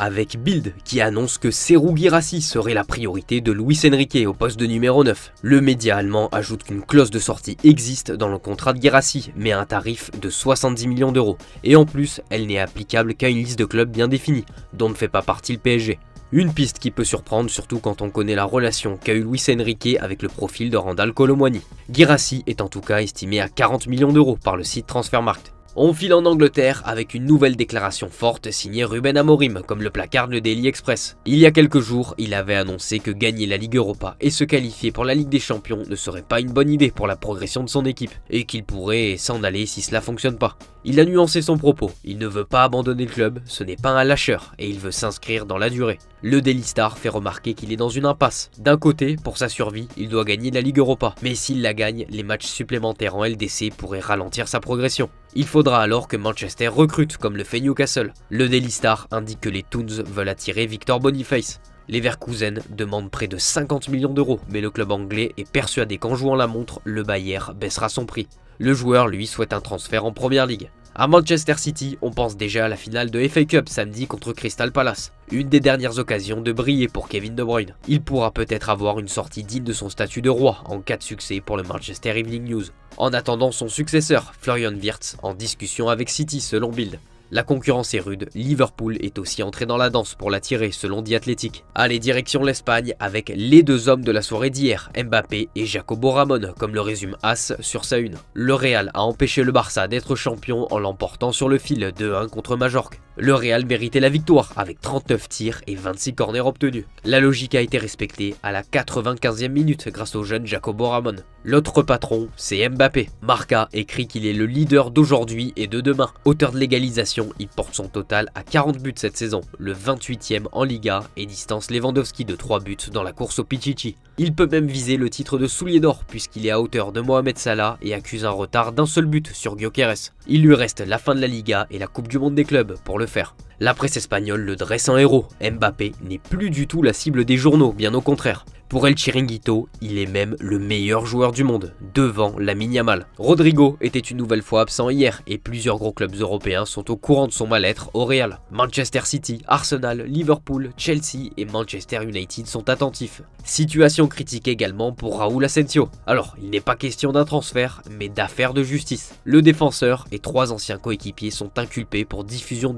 avec Bild qui annonce que Serhou Guirassy serait la priorité de Luis Enrique au poste de numéro 9. Le média allemand ajoute qu'une clause de sortie existe dans le contrat de Guirassy, mais à un tarif de 70 millions d'euros. Et en plus, elle n'est applicable qu'à une liste de clubs bien définie, dont ne fait pas partie le PSG. Une piste qui peut surprendre, surtout quand on connaît la relation qu'a eu Luis Enrique avec le profil de Randal Kolo Muani. Guirassy est en tout cas estimé à 40 millions d'euros par le site Transfermarkt. On file en Angleterre avec une nouvelle déclaration forte signée Ruben Amorim, comme le placarde le Daily Express. Il y a quelques jours, il avait annoncé que gagner la Ligue Europa et se qualifier pour la Ligue des Champions ne serait pas une bonne idée pour la progression de son équipe, et qu'il pourrait s'en aller si cela fonctionne pas. Il a nuancé son propos, il ne veut pas abandonner le club, ce n'est pas un lâcheur, et il veut s'inscrire dans la durée. Le Daily Star fait remarquer qu'il est dans une impasse. D'un côté, pour sa survie, il doit gagner la Ligue Europa, mais s'il la gagne, les matchs supplémentaires en LDC pourraient ralentir sa progression. Il faudra alors que Manchester recrute, comme le fait Newcastle. Le Daily Star indique que les Toons veulent attirer Victor Boniface. Leverkusen demande près de 50 millions d'euros, mais le club anglais est persuadé qu'en jouant la montre, le Bayern baissera son prix. Le joueur, lui, souhaite un transfert en Première Ligue. À Manchester City, on pense déjà à la finale de FA Cup samedi contre Crystal Palace. Une des dernières occasions de briller pour Kevin De Bruyne. Il pourra peut-être avoir une sortie digne de son statut de roi en cas de succès pour le Manchester Evening News. En attendant son successeur, Florian Wirtz, en discussion avec City selon Bild. La concurrence est rude, Liverpool est aussi entré dans la danse pour l'attirer selon The Athletic. Allez, direction l'Espagne avec les deux hommes de la soirée d'hier, Mbappé et Jacobo Ramon, comme le résume As sur sa une. Le Real a empêché le Barça d'être champion en l'emportant sur le fil 2-1 contre Majorque. Le Real méritait la victoire avec 39 tirs et 26 corners obtenus. La logique a été respectée à la 95e minute grâce au jeune Jacobo Ramon. L'autre patron, c'est Mbappé. Marca écrit qu'il est le leader d'aujourd'hui et de demain. Auteur de l'égalisation, il porte son total à 40 buts cette saison, le 28e en Liga et distance Lewandowski de 3 buts dans la course au Pichichi. Il peut même viser le titre de soulier d'or puisqu'il est à hauteur de Mohamed Salah et accuse un retard d'un seul but sur Gyökeres. Il lui reste la fin de la Liga et la Coupe du Monde des clubs pour le faire. La presse espagnole le dresse en héros. Mbappé n'est plus du tout la cible des journaux, bien au contraire. Pour El Chiringuito, il est même le meilleur joueur du monde, devant Lamine Yamal. Rodrigo était une nouvelle fois absent hier et plusieurs gros clubs européens sont au courant de son mal-être au Real. Manchester City, Arsenal, Liverpool, Chelsea et Manchester United sont attentifs. Situation critique également pour Raúl Asensio. Alors, il n'est pas question d'un transfert, mais d'affaires de justice. Le défenseur et 3 anciens coéquipiers sont inculpés pour diffusion